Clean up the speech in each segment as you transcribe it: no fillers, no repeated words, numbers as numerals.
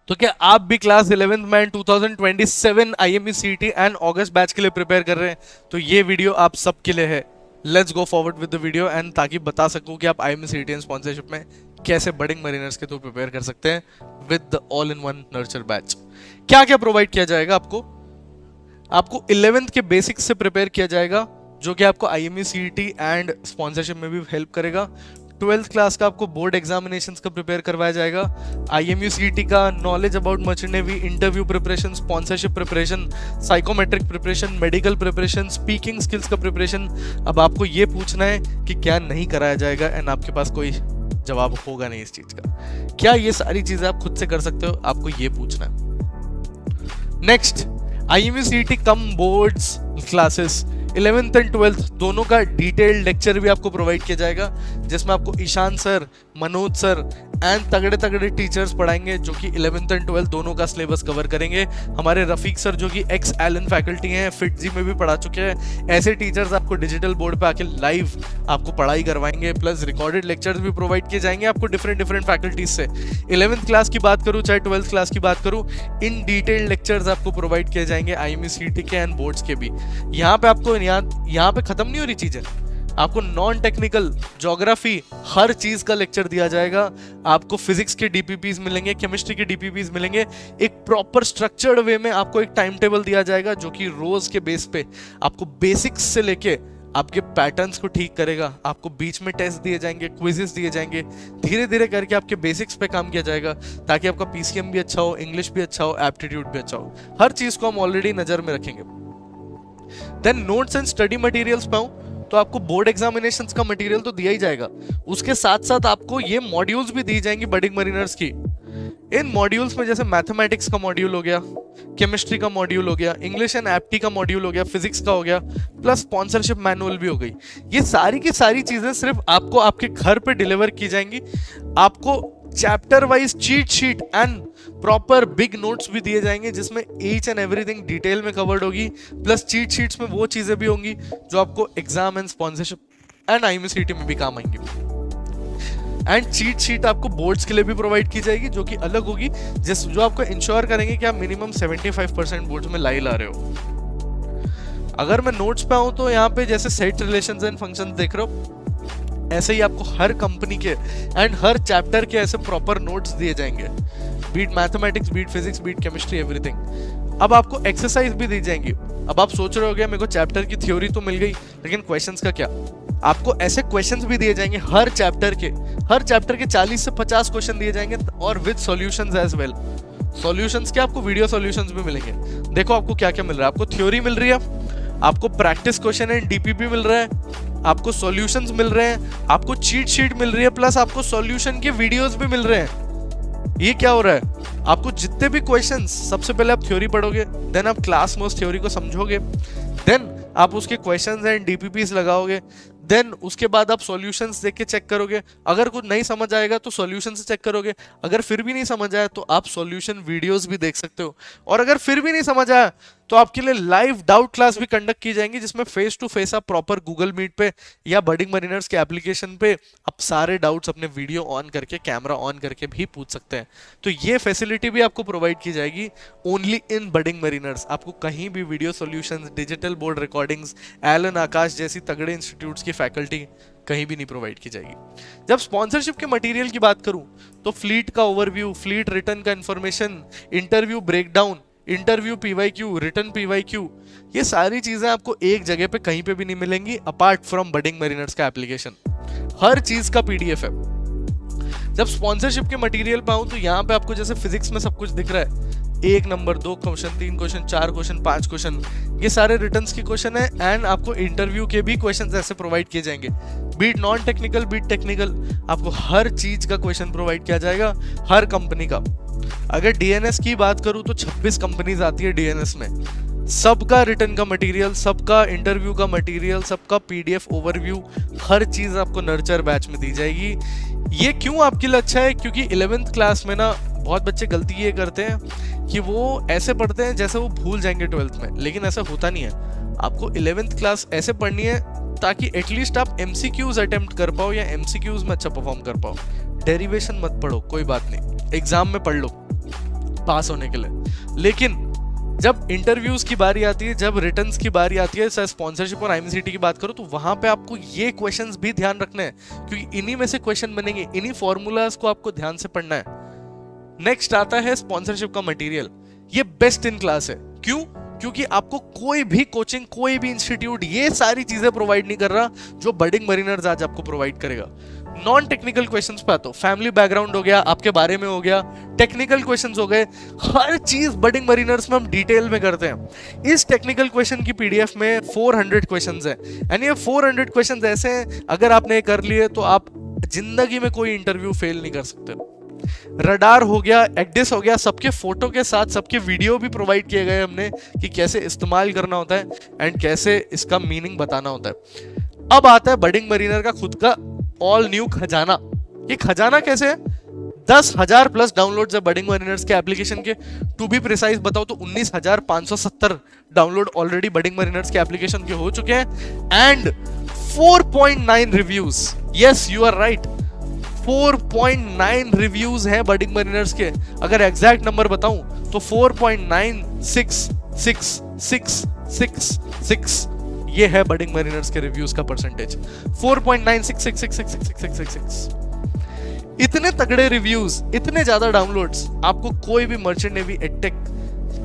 तो क्या आप भी क्लास 11th में 2027 IME CET and August batch के लिए प्रिपेयर कर रहे हैं? तो ये वीडियो आप सबके लिए है। Let's go forward with the video and ताकि बता सकूं कि आप आईएमई सीईटी एंड स्पॉन्सरशिप में कैसे बडिंग मरीनर्स के थ्रू प्रिपेयर कर सकते हैं with the all in one nurture batch. क्या क्या प्रोवाइड किया जाएगा आपको? आपको 11th के बेसिक्स से प्रिपेयर किया जाएगा जो कि आपको आईएमई सीईटी एंड स्पॉन्सरशिप में भी हेल्प करेगा। 12th क्लास का आपको बोर्ड एग्जामिनेशंस का प्रिपेयर करवाया जाएगा। आईएमयू सीईटी का knowledge about merchant navy, interview preparation, sponsorship preparation, psychometric preparation, medical preparation, speaking skills का प्रिपरेशन। अब आपको ये पूछना है कि क्या नहीं कराया जाएगा एंड आपके पास कोई जवाब होगा नहीं इस चीज का। क्या ये सारी चीजें आप खुद से कर सकते हो? आपको ये पूछना है। Next, IMU CET come boards classes 11th and 12th दोनों का डिटेल्ड लेक्चर भी आपको प्रोवाइड किया जाएगा, जिसमें आपको Ishan sir, Manoj sir and तगड़े तगड़े टीचर्स पढ़ाएंगे जो कि 11th एंड 12th दोनों का सिलेबस कवर करेंगे। हमारे रफीक सर जो कि एक्स एलन फैकल्टी हैं, फिटजी में भी पढ़ा चुके हैं। ऐसे टीचर्स आपको डिजिटल बोर्ड पे आके लाइव आपको पढ़ाई करवाएंगे, प्लस रिकॉर्डेड लेक्चर्स भी प्रोवाइड किए जाएंगे आपको डिफरेंट फैकल्टीज से। 11th क्लास की बात करूँ चाहे 12th क्लास की बात करूँ, इन डिटेल्ड लेक्चर्स आपको प्रोवाइड किए जाएंगे आईएमयू सीईटी के एंड बोर्ड्स के भी। यहाँ पे आपको यहाँ पे खत्म नहीं हो रही चीजें, आपको नॉन टेक्निकल ज्योग्राफी हर चीज का लेक्चर दिया जाएगा। आपको फिजिक्स के डीपीपीज मिलेंगे, केमिस्ट्री के डीपीपीज मिलेंगे। एक प्रॉपर स्ट्रक्चर्ड वे में आपको एक टाइम टेबल दिया जाएगा जो कि रोज के बेस पे आपको बेसिक्स से लेके आपके पैटर्न्स को ठीक करेगा। आपको बीच में टेस्ट दिए जाएंगे, क्विजेस दिए जाएंगे, धीरे धीरे करके आपके बेसिक्स पे काम किया जाएगा ताकि आपका पीसीएम भी अच्छा हो, इंग्लिश भी अच्छा हो, एप्टीट्यूड भी अच्छा हो। हर चीज को हम ऑलरेडी नजर में रखेंगे। Then notes and study materials पाऊं तो आपको बोर्ड एग्जामिनेशंस का मटेरियल तो दिया ही जाएगा, उसके साथ साथ आपको ये मॉड्यूल्स भी दी जाएंगी बडिंग मरीनर्स की। इन मॉड्यूल्स में जैसे मैथमेटिक्स का मॉड्यूल हो गया, केमिस्ट्री का मॉड्यूल हो गया, इंग्लिश एंड एप्टी का मॉड्यूल हो गया, फिजिक्स का हो गया, प्लस स्पॉन्सरशिप मैनुअल भी हो गई। ये सारी की सारी चीजें सिर्फ आपको आपके घर पे डिलीवर की जाएंगी। आपको chapter wise cheat sheet and proper big notes भी दिए जाएंगे जिसमें ईच एंड एवरीथिंग डिटेल में कवर्ड होगी, प्लस चीट शीट्स में वो चीजें भी होंगी जो आपको exam and sponsorship and IMU CET में भी काम आएंगी। एंड चीट शीट आपको बोर्ड्स के लिए भी प्रोवाइड की जाएगी जो कि अलग होगी, जो आपको इंश्योर करेंगे कि आप मिनिमम 75% बोर्ड्स में ला रहे हो। अगर मैं नोट्स पे आऊं तो यहाँ पे जैसे सेट रिलेशंस एंड फंक्शंस देख रहे हो, ऐसे ही आपको हर कंपनी के एंड हर चैप्टर के ऐसे प्रॉपर नोट्स दिए जाएंगे, be it mathematics, be it physics, be it chemistry, everything. अब आपको एक्सरसाइज भी दी जाएंगी। अब आप सोच रहे होगे मेरे को चैप्टर की थ्योरी तो मिल गई लेकिन क्वेश्चंस का क्या? आपको ऐसे क्वेश्चंस भी दिए जाएंगे हर चैप्टर के 40 से 50 क्वेश्चन दिए जाएंगे और with solutions as well. Solutions क्या, आपको वीडियो सॉल्यूशंस भी मिलेंगे। देखो आपको क्या क्या मिल रहा है, आपको थ्योरी मिल रही है, आपको प्रैक्टिस क्वेश्चन एंड डीपीपी मिल रहा है, आपको सॉल्यूशंस मिल रहे हैं, आपको चीट शीट मिल रही है, प्लस आपको सॉल्यूशन के वीडियोस भी मिल रहे हैं। ये क्या हो रहा है? आपको जितने भी क्वेश्चंस, सबसे पहले आप थ्योरी पढ़ोगे, देन आप क्लास में उस थ्योरी को समझोगे, देन आप उसके क्वेश्चंस एंड डीपीपीस लगाओगे, देन उसके बाद आप सॉल्यूशंस देख के चेक करोगे। अगर कुछ नहीं समझ आएगा तो सॉल्यूशन से चेक करोगे, अगर फिर भी नहीं समझ आया तो आप सॉल्यूशन वीडियोस भी देख सकते हो, और अगर फिर भी नहीं समझ आया तो आपके लिए लाइव डाउट क्लास भी कंडक्ट की जाएंगी जिसमें फेस टू फेस आप प्रॉपर गूगल मीट पे या बडिंग मरीनर्स के एप्लीकेशन पे आप सारे डाउट्स अपने वीडियो ऑन करके, कैमरा ऑन करके भी पूछ सकते हैं। तो ये फैसिलिटी भी आपको प्रोवाइड की जाएगी ओनली इन बडिंग मरीनर्स। आपको कहीं भी video solutions, digital board recordings, Allen Aakash जैसी तगड़े इंस्टीट्यूट्स की फैकल्टी कहीं भी नहीं प्रोवाइड की जाएगी। जब स्पॉन्सरशिप के मटेरियल की बात करूं तो फ्लीट का ओवरव्यू, फ्लीट रिटर्न का information, interview breakdown, interview PYQ, return PYQ, ये सारी चीजें आपको एक जगह पे कहीं पे भी नहीं मिलेंगी अपार्ट फ्रॉम बडिंग मरीनर्स का एप्लीकेशन। हर चीज का पीडीएफ है। जब स्पॉन्सरशिप के मटेरियल पे आऊं तो यहाँ पे आपको जैसे फिजिक्स में सब कुछ दिख रहा है, 1 number, 2 question, 3 question, 4 question, 5 question, ये सारे रिटर्न्स के क्वेश्चन है। एंड आपको इंटरव्यू के भी क्वेश्चन ऐसे प्रोवाइड किए जाएंगे, be it non technical, be it technical, आपको हर चीज का क्वेश्चन प्रोवाइड किया जाएगा हर कंपनी का। अगर डीएनएस की बात करूं तो 26 कंपनीज आती है डीएनएस में, सबका रिटर्न का मटेरियल, सबका इंटरव्यू का मटेरियल, सबका पीडीएफ ओवरव्यू, हर चीज आपको नर्चर बैच में दी जाएगी। ये क्यों आपके लिए अच्छा है? क्योंकि 11th क्लास में ना बहुत बच्चे गलती ये करते हैं कि वो ऐसे पढ़ते हैं जैसे वो भूल जाएंगे 12th में, लेकिन ऐसा होता नहीं है। आपको 11th क्लास ऐसे पढ़नी है ताकि एटलीस्ट आप एमसीक्यूज अटेम्प्ट कर पाओ या एमसीक्यूज में अच्छा परफॉर्म कर पाओ। डेरिवेशन मत पढ़ो, कोई बात नहीं, एग्जाम में पढ़ लो। पास होने के लिए। लेकिन जब इंटरव्यूज की बारी आती है, जब रिटर्न्स की बारी आती है, स्पॉन्सरशिप और आईएमसीटी की बात करो, तो वहां पे आपको ये क्वेश्चंस भी ध्यान रखने हैं, क्योंकि इन्हीं में से क्वेश्चन बनेंगे, इन्हीं फॉर्मूलाज को आपको ध्यान से पढ़ना है। नेक्स्ट आता है स्पॉन्सरशिप का मटेरियल। ये बेस्ट इन क्लास है। क्यों? क्योंकि आपको कोई भी कोचिंग, कोई भी इंस्टीट्यूट ये सारी चीजें प्रोवाइड नहीं कर रहा जो बडिंग मरीनर्स आज आपको प्रोवाइड करेगा। नॉन टेक्निकल क्वेश्चंस पे आता हूं, फैमिली बैकग्राउंड हो गया, आपके बारे में हो गया, टेक्निकल क्वेश्चंस हो गए, हर चीज बडिंग मरीनर्स में हम डिटेल में करते हैं। इस टेक्निकल क्वेश्चन की पीडीएफ में 400 क्वेश्चंस हैं, एंड ये 400 क्वेश्चंस ऐसे हैं, अगर आपने कर लिए तो आप जिंदगी में कोई इंटरव्यू फेल नहीं कर सकते। रडार हो गया, एक्डिस हो गया, सबके फोटो के साथ सबके वीडियो भी प्रोवाइड किए गए हमने कि कैसे इस्तेमाल करना होता है एंड कैसे इसका मीनिंग बताना होता है। अब आता है बडिंग मरीनर का खुद का ऑल न्यू खजाना। ये खजाना कैसे है? 10,000 प्लस डाउनलोड्स है बडिंग मरीनर्स के एप्लीकेशन के। टू बी प्रिसाइज बताओ तो 19,570 डाउनलोड ऑलरेडी बडिंग मरीनर्स के एप्लीकेशन के हो चुके हैं, and 4.9 reviews. Yes, you are right, 4.9 reviews हैं बडिंग मरीनर्स के। अगर एग्जैक्ट नंबर बताऊं तो 4.966666 ये है बडिंग मरीनर्स के रिव्यूज का परसेंटेज। 4.96666666। इतने तगड़े रिव्यूज, इतने ज्यादा डाउनलोड्स आपको कोई भी मर्चेंट नेवी एडटेक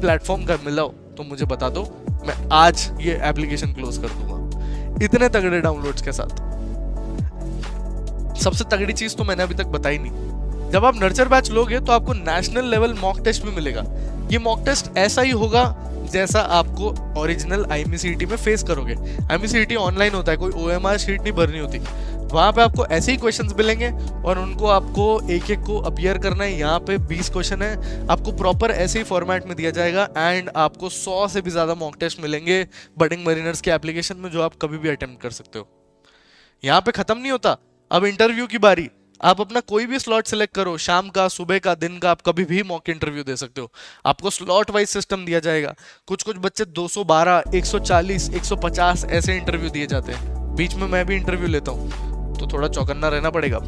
प्लेटफॉर्म का मिला हो तो मुझे बता दो, मैं आज ये एप्लीकेशन क्लोज कर दूंगा इतने तगड़े डाउनलोड्स के साथ। सबसे तगड़ी चीज तो मैंने अभी तक बताई नहीं, जब आप नर्चर बैच लोगे तो आपको नेशनल लेवल मॉक टेस्ट भी मिलेगा। ये मॉक टेस्ट ऐसा ही होगा जैसा आपको ओरिजिनल आईएमसीईटी में फेस करोगे। आईएमसीईटी ऑनलाइन होता है, कोई ओएमआर शीट नहीं भरनी होती। वहां पे आपको ऐसे ही क्वेश्चंस मिलेंगे और उनको आपको एक एक को अपीयर करना है। यहाँ पे 20 क्वेश्चन है, आपको प्रॉपर ऐसे ही फॉर्मेट में दिया जाएगा, एंड आपको 100 से भी ज्यादा मॉक टेस्ट मिलेंगे बडिंग मरीनर्स के एप्लीकेशन में, जो आप कभी भी अटेम्प्ट कर सकते हो। यहाँ पे खत्म नहीं होता, अब इंटरव्यू की बारी। आप अपना कोई भी स्लॉट सिलेक्ट करो, शाम का, सुबह का, दिन का, आप कभी भी मॉक इंटरव्यू दे सकते हो। आपको स्लॉट वाइज सिस्टम दिया जाएगा। कुछ कुछ बच्चे 212, 140, 150 ऐसे इंटरव्यू दिए जाते हैं। बीच में मैं भी इंटरव्यू लेता हूँ, तो थोड़ा चौकन्ना रहना पड़ेगा।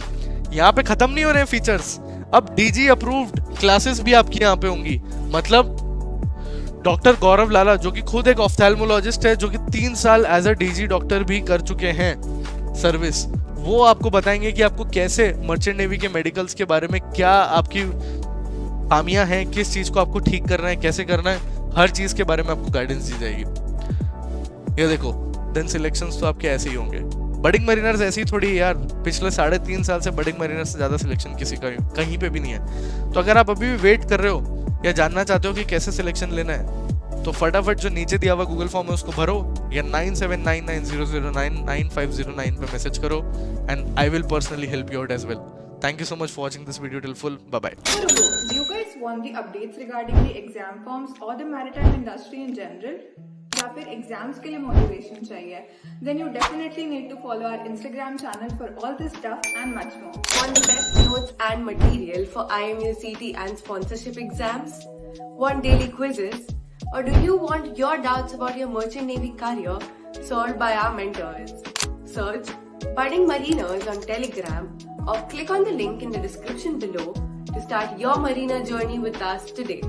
यहाँ पे खत्म नहीं हो रहे हैं फीचर्स, अब डीजी अप्रूव्ड क्लासेस भी आपकी यहाँ पे होंगी। मतलब डॉक्टर गौरव लाला, जो कि खुद एक ऑफ्थेल्मोलॉजिस्ट है, जो कि 3 साल एज अ डीजी डॉक्टर भी कर चुके हैं सर्विस, वो आपको बताएंगे कि आपको कैसे मर्चेंट नेवी के मेडिकल्स के बारे में क्या आपकी खामियां हैं, किस चीज को आपको ठीक करना है, कैसे करना है, हर चीज के बारे में आपको गाइडेंस दी जाएगी। ये देखो, देन सिलेक्शंस तो आपके ऐसे ही होंगे। बडिंग मरीनर्स ऐसी ही थोड़ी यार, पिछले 3.5 साल से बडिंग मरीनर्स से ज्यादा सिलेक्शन किसी का कहीं पे भी नहीं है। तो अगर आप अभी भी वेट कर रहे हो या जानना चाहते हो कि कैसे सिलेक्शन लेना है, तो फटाफट जो नीचे दिया हुआ गूगल फॉर्म है उसको भरो, या 9799009509 पे मैसेज करो, and I will personally help you out as well. Thank you so much for watching this video till full. Bye bye. Do you guys want the updates regarding the exam forms or the maritime industry in general? या फिर exams के लिए motivation चाहिए? Then you definitely need to follow our Instagram channel for all this stuff and much more. Want the best notes and material for IMUCT and sponsorship exams? Want daily quizzes? Or do you want your doubts about your merchant navy career solved by our mentors? Search Budding Mariners on Telegram or click on the link in the description below to start your mariner journey with us today.